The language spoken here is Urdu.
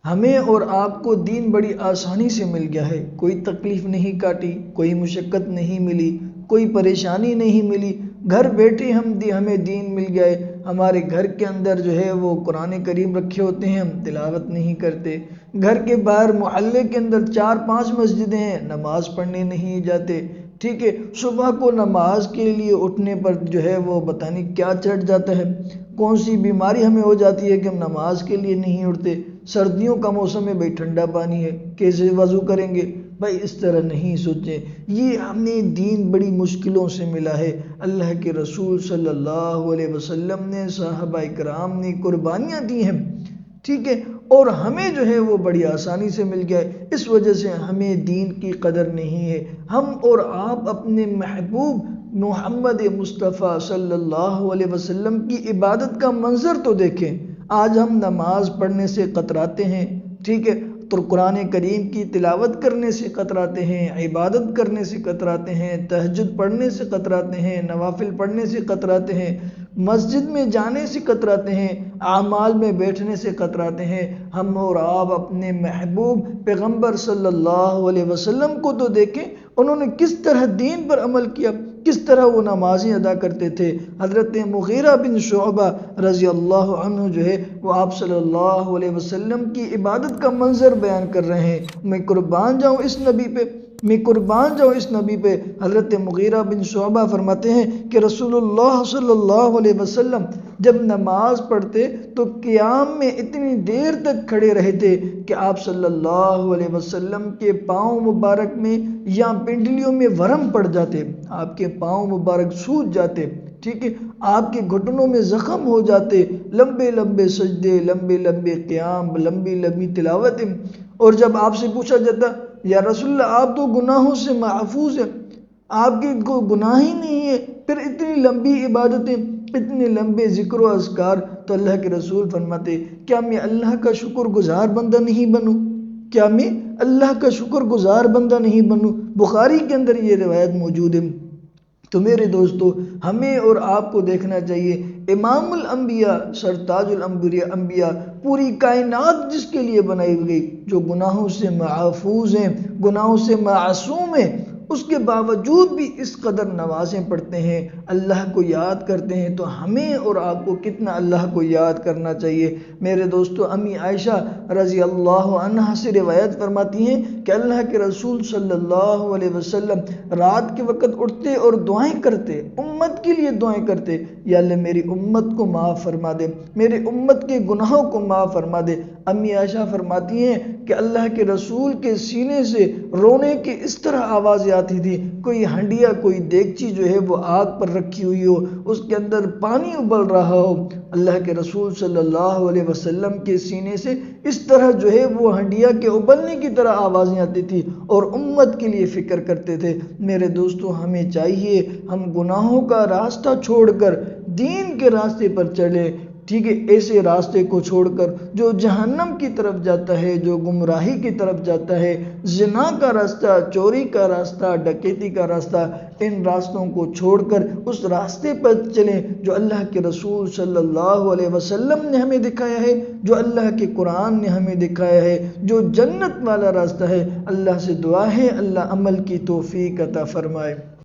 ہمیں اور آپ کو دین بڑی آسانی سے مل گیا ہے، کوئی تکلیف نہیں کاٹی، کوئی مشقت نہیں ملی، کوئی پریشانی نہیں ملی، گھر بیٹھے ہمیں دین مل گیا ہے۔ ہمارے گھر کے اندر جو ہے وہ قرآن کریم رکھے ہوتے ہیں، ہم تلاوت نہیں کرتے۔ گھر کے باہر محلے کے اندر 4-5 مسجدیں ہیں، نماز پڑھنے نہیں جاتے، ٹھیک ہے۔ صبح کو نماز کے لیے اٹھنے پر جو ہے وہ پتہ نہیں کیا چڑھ جاتا ہے، کون سی بیماری ہمیں ہو جاتی ہے کہ ہم نماز کے لیے نہیں اٹھتے۔ سردیوں کا موسم ہے بھائی، ٹھنڈا پانی ہے، کیسے وضو کریں گے؟ بھائی اس طرح نہیں سوچیں، یہ ہمیں دین بڑی مشکلوں سے ملا ہے۔ اللہ کے رسول صلی اللہ علیہ وسلم نے، صحابہ کرام نے قربانیاں دی ہیں، ٹھیک ہے، اور ہمیں جو ہے وہ بڑی آسانی سے مل گیا ہے۔ اس وجہ سے ہمیں دین کی قدر نہیں ہے۔ ہم اور آپ اپنے محبوب محمد مصطفیٰ صلی اللہ علیہ وسلم کی عبادت کا منظر تو دیکھیں۔ آج ہم نماز پڑھنے سے کتراتے ہیں، ٹھیک ہے، تو قرآن کریم کی تلاوت کرنے سے کتراتے ہیں، عبادت کرنے سے کتراتے ہیں، تہجد پڑھنے سے کتراتے ہیں، نوافل پڑھنے سے کتراتے ہیں، مسجد میں جانے سے کتراتے ہیں، اعمال میں بیٹھنے سے کتراتے ہیں۔ ہم اور آپ اپنے محبوب پیغمبر صلی اللہ علیہ وسلم کو تو دیکھیں، انہوں نے کس طرح دین پر عمل کیا، کس طرح وہ نمازیں ادا کرتے تھے۔ حضرت مغیرہ بن شعبہ رضی اللہ عنہ جو ہے وہ آپ صلی اللہ علیہ وسلم کی عبادت کا منظر بیان کر رہے ہیں۔ میں قربان جاؤں اس نبی پہ، میں قربان جاؤں اس نبی پہ۔ حضرت مغیرہ بن شعبہ فرماتے ہیں کہ رسول اللہ صلی اللہ علیہ وسلم جب نماز پڑھتے تو قیام میں اتنی دیر تک کھڑے رہتے کہ آپ صلی اللہ علیہ وسلم کے پاؤں مبارک میں یا پنڈلیوں میں ورم پڑ جاتے، آپ کے پاؤں مبارک سوج جاتے، ٹھیک ہے، آپ کے گھٹنوں میں زخم ہو جاتے، لمبے لمبے سجدے، لمبے لمبے قیام، لمبی لمبی تلاوتیں۔ اور جب آپ سے پوچھا جاتا یا رسول اللہ آپ تو گناہوں سے محفوظ ہیں، آپ کے کوئی گناہ ہی نہیں ہے، پھر اتنی لمبی عبادتیں، اتنے لمبے ذکر و اذکار، تو اللہ کے رسول فرماتے کیا میں اللہ کا شکر گزار بندہ نہیں بنوں؟ کیا میں اللہ کا شکر گزار بندہ نہیں بنوں؟ بخاری کے اندر یہ روایت موجود ہے۔ تو میرے دوستو، ہمیں اور آپ کو دیکھنا چاہیے، امام الانبیاء، سرتاج الانبیاء، پوری کائنات جس کے لیے بنائی گئی، جو گناہوں سے محفوظ ہیں، گناہوں سے معصوم ہیں، اس کے باوجود بھی اس قدر نمازیں پڑھتے ہیں، اللہ کو یاد کرتے ہیں، تو ہمیں اور آپ کو کتنا اللہ کو یاد کرنا چاہیے۔ میرے دوستو، امی عائشہ رضی اللہ عنہا سے روایت فرماتی ہیں کہ اللہ کے رسول صلی اللہ علیہ وسلم رات کے وقت اٹھتے اور دعائیں کرتے، امت کے لیے دعائیں کرتے، یا اللہ میری امت کو معاف فرما دے، میرے امت کے گناہوں کو معاف فرما دے۔ امی عائشہ فرماتی ہیں کہ اللہ کے رسول کے سینے سے رونے کی اس طرح آوازیں آتی تھی، کوئی ہنڈیا، کوئی دیگچی جو ہے وہ آگ پر رکھی ہوئی ہو، اس کے اندر پانی ابل رہا ہو، اللہ کے رسول صلی اللہ علیہ وسلم کے سینے سے اس طرح جو ہے وہ ہنڈیا کے ابلنے کی طرح آوازیں آتی تھی اور امت کے لیے فکر کرتے تھے۔ میرے دوستو، ہمیں چاہیے ہم گناہوں کا راستہ چھوڑ کر دین کے راستے پر چلیں، ٹھیک ہے، ایسے راستے کو چھوڑ کر جو جہنم کی طرف جاتا ہے، جو گمراہی کی طرف جاتا ہے، زنا کا راستہ، چوری کا راستہ، ڈکیتی کا راستہ، ان راستوں کو چھوڑ کر اس راستے پر چلیں جو اللہ کے رسول صلی اللہ علیہ وسلم نے ہمیں دکھایا ہے، جو اللہ کے قرآن نے ہمیں دکھایا ہے، جو جنت والا راستہ ہے۔ اللہ سے دعا ہے اللہ عمل کی توفیق عطا فرمائے۔